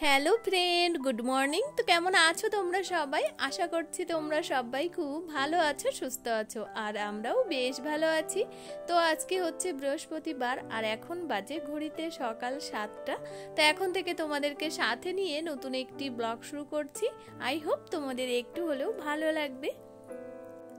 Hello friend, good morning. তো কেমন আছো তোমরা সবাই? আশা করছি তোমরা সবাই খুব ভালো আছো, সুস্থ আছো, আর আমরাও বেশ ভালো আছি। তো আজকে হচ্ছে বৃহস্পতিবার, আর এখন বাজে ঘড়িতে সকাল 7টা। তো এখন থেকে তোমাদেরকে সাথে নিয়ে নতুন একটি ব্লগ শুরু করছি। আই হোপ তোমাদের একটু হলেও ভালো লাগবে।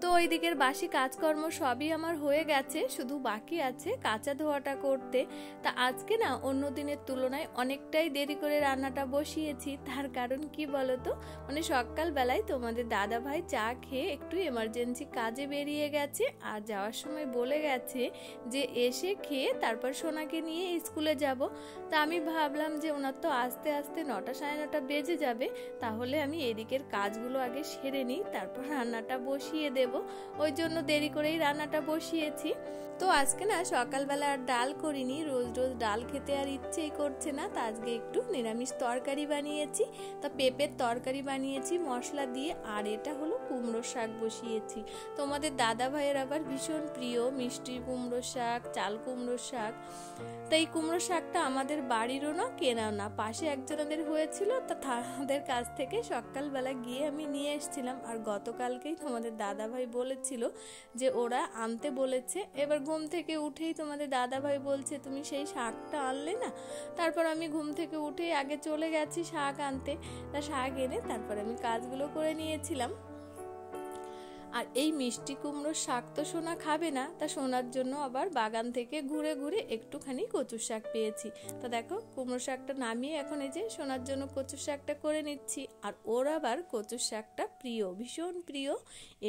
তো ওই দিকের বাসি কাজকর্ম সবই আমার হয়ে গেছে, শুধু বাকি আছে কাঁচা ধোয়াটা করতে। তা আজকে না অন্য দিনের তুলনায় অনেকটাই দেরি করে রান্নাটা বসিয়েছি। তার কারণ কি বলতো, মানে সকালবেলায় তোমাদের দাদা ভাই চা খেয়ে একটু এমার্জেন্সি কাজে বেরিয়ে গেছে, আর যাওয়ার সময় বলে গেছে যে এসে খেয়ে তারপর সোনাকে নিয়ে স্কুলে যাব। তা আমি ভাবলাম যে ওনার তো আস্তে আস্তে 9টা সাড়ে 9টা বেজে যাবে, তাহলে আমি এদিকের কাজগুলো আগে সেরে নিই, তারপর রান্নাটা বসিয়ে দেব। ওই জন্য দেরি করেই রান্নাটা বসিয়েছি। তো আজকে না সকালবেলা আর ডাল করিনি, রোজ রোজ ডাল খেতে আর ইচ্ছেই করছে না। তা আজকে একটু নিরামিষ তরকারি বানিয়েছি। তা পেঁপের তরকারি বানিয়েছি মশলা দিয়ে, আর এটা হলো কুমড়ো শাক বসিয়েছি। তোমাদের দাদা ভাইয়ের আবার ভীষণ প্রিয় মিষ্টি কুমড়ো শাক, চাল কুমড়ো শাক। তাই কুমড়ো শাকটা আমাদের বাড়িরও না, কেনাও না, পাশে একজনদের হয়েছিল, তা তাদের কাছ থেকে সকালবেলা গিয়ে আমি নিয়ে এসেছিলাম। আর গতকালকেই তোমাদের দাদা ভাই বলেছিল যে ওরা আনতে বলেছে। এবার ঘুম থেকে উঠেই তোমাদের দাদা ভাই বলছে তুমি সেই শাকটা আনলে না। তারপর আমি ঘুম থেকে উঠেই আগে চলে গেছি শাক আনতে। তা শাক এনে তারপর আমি কাজগুলো করে নিয়েছিলাম। আর এই মিষ্টি কুমড়োর শাক তো সোনা খাবে না, তা সোনার জন্য আবার বাগান থেকে ঘুরে ঘুরে একটুখানি কচুর শাক পেয়েছি। তা দেখো কুমড়ো শাকটা নামিয়ে এখন এই যে সোনার জন্য কচুর শাকটা করে নিচ্ছি। আর ওর আবার কচুর শাকটা প্রিয়, ভীষণ প্রিয়।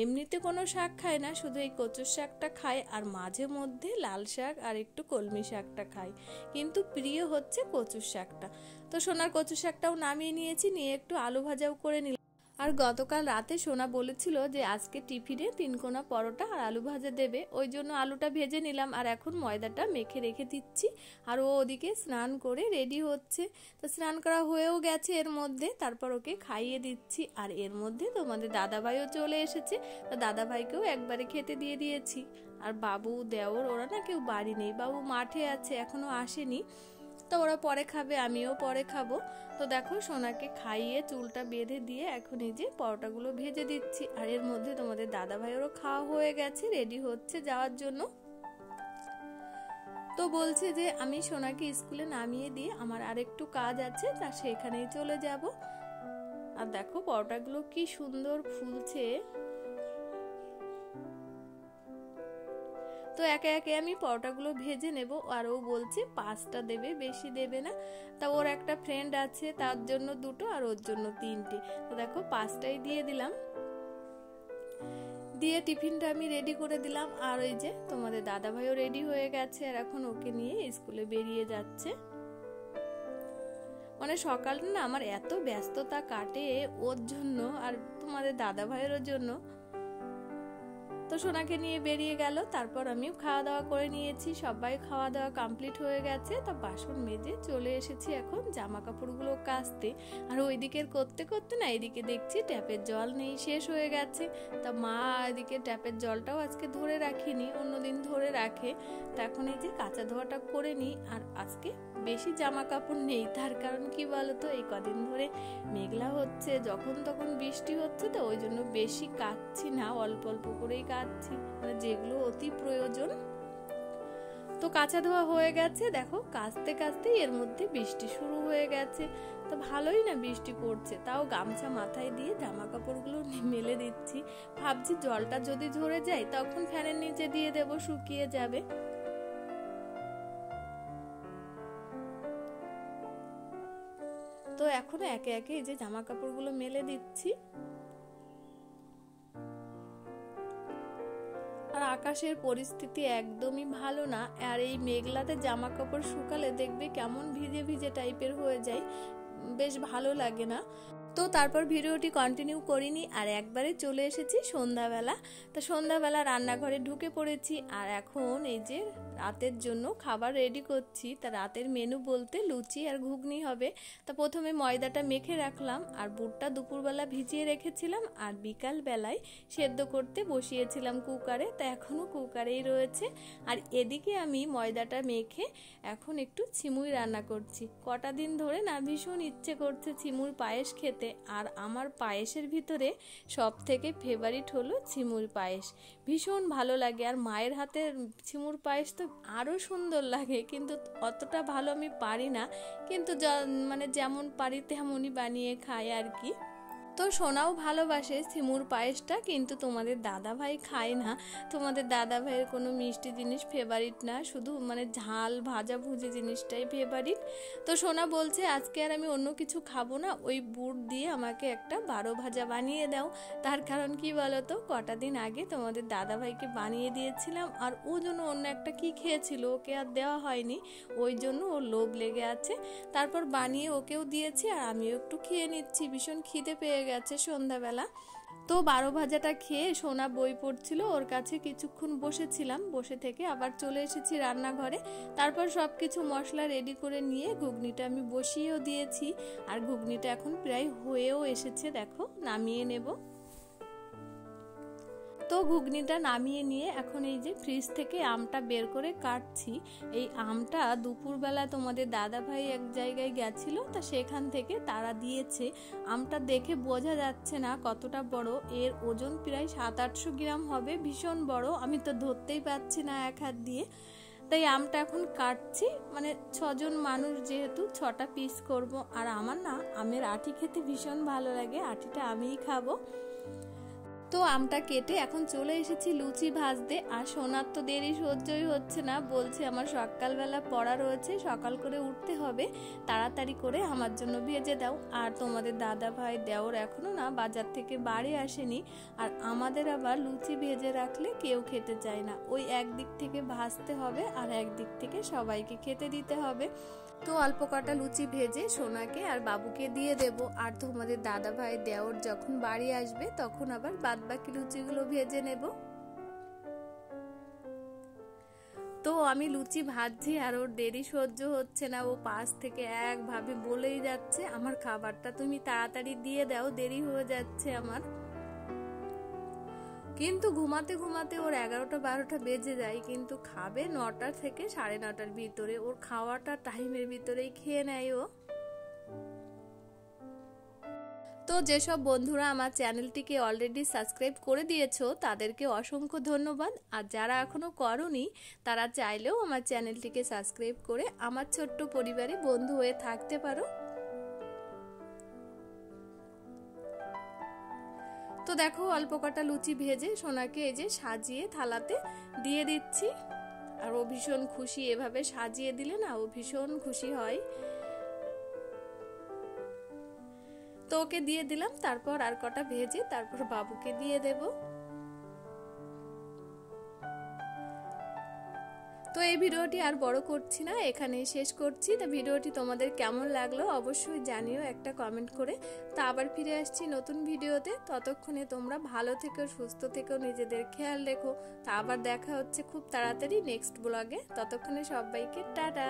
এমনিতে কোনো শাক খায় না, শুধু এই কচুর শাকটা খায়, আর মাঝে মধ্যে লাল শাক আর একটু কলমি শাকটা খায়, কিন্তু প্রিয় হচ্ছে কচুর শাকটা। তো সোনার কচুর শাকটাও নামিয়ে নিয়েছি, নিয়ে একটু আলু ভাজাও করে নিলাম। আর গতকাল রাতে সোনা বলেছিল যে আজকে টিফিনে 3 কোনা পরোটা আর আলু ভাজা দেবে, ওই জন্য আলুটা ভেজে নিলাম। আর এখন ময়দাটা মেখে রেখে দিচ্ছি। আর ও ওদিকে স্নান করে রেডি হচ্ছে। তো স্নান করা হয়েও গেছে এর মধ্যে, তারপর ওকে খাইয়ে দিচ্ছি। আর এর মধ্যে তোমাদের দাদাভাইও চলে এসেছে, তো দাদাভাইকেও একবারে খেতে দিয়ে দিয়েছি। আর বাবু, দেওর, ওরা না কেউ বাড়ি নেই, বাবু মাঠে আছে, এখনো আসেনি। তো ওরা পরে খাবে, আমিও পরে খাবো। তো দেখো সোনাকে খাইয়ে চুলটা বেঁধে দিয়ে এখন এই যে পরোটাগুলো ভেজে দিচ্ছি। আর এর মধ্যে তোমাদের দাদা ভাইয়েরও খাওয়া হয়ে গেছে, রেডি হচ্ছে যাওয়ার জন্য। তো বলছে যে আমি সোনাকে স্কুলে নামিয়ে দিয়ে আমার আরেকটু কাজ আছে, তা সেখানেই চলে যাব। আর দেখো পরোটাগুলো কি সুন্দর ফুলছে। তো একে একে আমি পরোটাগুলো ভেজে নেব। আর ও বলছে 5টা দেবে, বেশি দেবে না। তা ওর একটা ফ্রেন্ড আছে, তার জন্য 2টো আর ওর জন্য 3টে। তো দেখো 5টাই দিয়ে দিলাম। দিয়ে টিফিনটা আমি রেডি করে দিলাম। আর ওই যে তোমাদের দাদা ভাইও রেডি হয়ে গেছে, আর এখন ওকে নিয়ে স্কুলে বেরিয়ে যাচ্ছে। মানে সকালটা না আমার এত ব্যস্ততা কাটে ওর জন্য আর তোমাদের দাদা ভাইয়ের জন্য। তো সোনাকে নিয়ে বেরিয়ে গেল, তারপর আমিও খাওয়া দাওয়া করে নিয়েছি, সবাই খাওয়া দাওয়া কমপ্লিট হয়ে গেছে। তা বাসন মেজে চলে এসেছি এখন জামা কাপড়গুলো কাচতে। আর ওইদিকের করতে করতে না এদিকে দেখছি ট্যাপের জল নেই, শেষ হয়ে গেছে। তা মা এদিকে ট্যাপের জলটাও আজকে ধরে রাখিনি, অন্যদিন ধরে রাখে। তা এখন এই যে কাঁচা ধোয়াটা করে নিই। আর আজকে বেশি জামা কাপড় নেই, তার কারণ কি বলতো, এই কদিন ধরে মেঘলা হচ্ছে, যখন তখন বৃষ্টি হচ্ছে, তো ওই জন্য বেশি কাচ্ছি না, অল্প অল্প করেই কাচ্ছি, মানে যেগুলো অতি প্রয়োজন। তো কাঁচা ধোয়া হয়ে গেছে, দেখো কাচতে কাচতেই এর মধ্যে বৃষ্টি শুরু হয়ে গেছে। তো ভালোই না বৃষ্টি পড়ছে, তাও গামছা মাথায় দিয়ে জামা কাপড়গুলো মেলে দিচ্ছি। ভাবছি জলটা যদি ঝরে যায় তখন ফ্যানের নিচে দিয়ে দেব, শুকিয়ে যাবে। তো এখন একে একে এই যে জামা কাপড়গুলো মেলে দিচ্ছি। আর আকাশের পরিস্থিতি একদমই ভালো না, আর এই মেঘলাতে জামা কাপড় শুকালে দেখবে কেমন ভিজে ভিজে টাইপের হয়ে যায়, বেশ ভালো লাগে না। তো তারপর ভিডিওটি কন্টিনিউ করিনি আর একবারে চলে এসেছি সন্ধ্যাবেলা। তো সন্ধ্যাবেলা রান্নাঘরে ঢুকে পড়েছি আর এখন এই যে রাতের জন্য খাবার রেডি করছি। তা রাতের মেনু বলতে লুচি আর ঘুগনি হবে। তা প্রথমে ময়দাটা মেখে রাখলাম আর বুটটা দুপুরবেলা ভিজিয়ে রেখেছিলাম আর বিকাল বেলায় সেদ্ধ করতে বসিয়েছিলাম কুকারে। তা এখনও কুকারেই রয়েছে। আর এদিকে আমি ময়দাটা মেখে এখন একটু ছিমুই রান্না করছি। কটা দিন ধরে না ভীষণ ইচ্ছে করছে ছিমুর পায়েস খেতে। আর আমার পায়েসের ভিতরে সব থেকে ফেভারিট হলো ছিমুর পায়েস। ভীষণ ভালো লাগে আর মায়ের হাতের ছিমুর পায়েস তো আরও সুন্দর লাগে, কিন্তু অতটা ভালো আমি পারি না, কিন্তু যেমন পারি তেমনই বানিয়ে খাই আর কি। তো সোনাও ভালোবাসে সিমুর পায়েসটা, কিন্তু তোমাদের দাদা ভাই খায় না। তোমাদের দাদা ভাইয়ের কোনো মিষ্টি জিনিস ফেভারিট না, শুধু ঝাল ভাজা ভুজি জিনিসটাই ফেভারিট। তো সোনা বলছে আজকে আর আমি অন্য কিছু খাবো না, ওই বুট দিয়ে আমাকে একটা 12 ভাজা বানিয়ে দাও। তার কারণ কি বলো তো, কটা দিন আগে তোমাদের দাদা ভাইকে বানিয়ে দিয়েছিলাম আর ও জন্য অন্য একটা কি খেয়েছিল, ওকে আর দেওয়া হয়নি, ওই জন্য ওর লোভ লেগে আছে। তারপর বানিয়ে ওকেও দিয়েছি আর আমিও একটু খেয়ে নিচ্ছি, ভীষণ খিদে পেয়ে গেছে সন্ধ্যাবেলা। তো 12 ভাজাটা খেয়ে সোনা বই পড়ছিল, ওর কাছে কিছুক্ষণ বসেছিলাম, বসে থেকে আবার চলে এসেছি রান্নাঘরে। তারপর সব কিছু মশলা রেডি করে নিয়ে ঘুগনিটা আমি বসিয়েও দিয়েছি আর ঘুগনিটা এখন প্রায় হয়েও এসেছে, দেখো নামিয়ে নেব। তো ঘুগনিটা নামিয়ে নিয়ে এখন এই যে ফ্রিজ থেকে আমটা বের করে কাটছি। এই আমটা দুপুরবেলা তোমাদের দাদা ভাই এক জায়গায় গেছিল, তা সেখান থেকে তারা দিয়েছে। আমটা দেখে বোঝা যাচ্ছে না কতটা বড়, এর ওজন প্রায় 700-800 গ্রাম হবে, ভীষণ বড়, আমি তো ধরতেই পারছি না এক হাত দিয়ে। তাই আমটা এখন কাটছি, 6 জন মানুষ যেহেতু 6টা পিস করব। আর আমার না আমের আটি খেতে ভীষণ ভালো লাগে, আটিটা আমিই খাবো। তো আমটা কেটে এখন চলে এসেছি লুচি ভাজতে। আর সোনার তো দেরি সহ্যই হচ্ছে না, বলছে আমার সকালবেলা পড়া রয়েছে, সকাল করে উঠতে হবে, তাড়াতাড়ি করে আমার জন্য ভেজে দাও। আর তোমাদের দাদা ভাই দেওর এখনো না বাজার থেকে বাড়ি আসেনি, আর আমাদের আবার লুচি ভেজে রাখলে কেউ খেতে চায় না, ওই একদিক থেকে ভাজতে হবে আর একদিক থেকে সবাইকে খেতে দিতে হবে। তো অল্প কটা লুচি ভেজে সোনাকে আর বাবুকে দিয়ে দেব, আর তোমাদের দাদা ভাই দেওর যখন বাড়ি আসবে তখন আবার বাদবাকি লুচিগুলো ভেজে নেব। তো আমি লুচি ভাজছি আর ওর দেরি সহ্য হচ্ছে না, ও পাশ থেকে একভাবে বলেই যাচ্ছে আমার খাবারটা তুমি তাড়াতাড়ি দিয়ে দাও, দেরি হয়ে যাচ্ছে আমার। কিন্তু ঘুমাতে ঘুমাতে ওর 11টা-12টা বেজে যায়, কিন্তু খাবে 9টা থেকে 9:30টার ভিতরে, ওর খাওয়াটা টাইমের ভিতরেই খেয়ে নেয় ও। তো যেসব বন্ধুরা আমার চ্যানেলটিকে অলরেডি সাবস্ক্রাইব করে দিয়েছো তাদেরকে অসংখ্য ধন্যবাদ, আর যারা এখনো করোনি তারা চাইলেও আমার চ্যানেলটিকে সাবস্ক্রাইব করে আমার ছোট্ট পরিবারে বন্ধু হয়ে থাকতে পারো। তো দেখো অল্প কটা লুচি ভেজে সোনাকে এই যে সাজিয়ে থালাতে দিয়ে দিচ্ছি, আর ও ভীষণ খুশি, এভাবে সাজিয়ে দিলে না ও ভীষণ খুশি হয়। তো ওকে দিয়ে দিলাম, তারপর আর কটা ভেজে তারপর বাবুকে দিয়ে দেব। তো এই ভিডিওটি আর বড় করছি না, এখানেই শেষ করছি। তো ভিডিওটি তোমাদের কেমন লাগলো অবশ্যই জানিও একটা কমেন্ট করে। তো আবার ফিরে আসছি নতুন ভিডিওতে, ততক্ষণে তোমরা ভালো থেকো, সুস্থ থেকো, নিজেদের খেয়াল রেখো। তা আবার দেখা হচ্ছে খুব তাড়াতাড়ি নেক্সট ব্লগে, ততক্ষণে সবাইকে টাটা।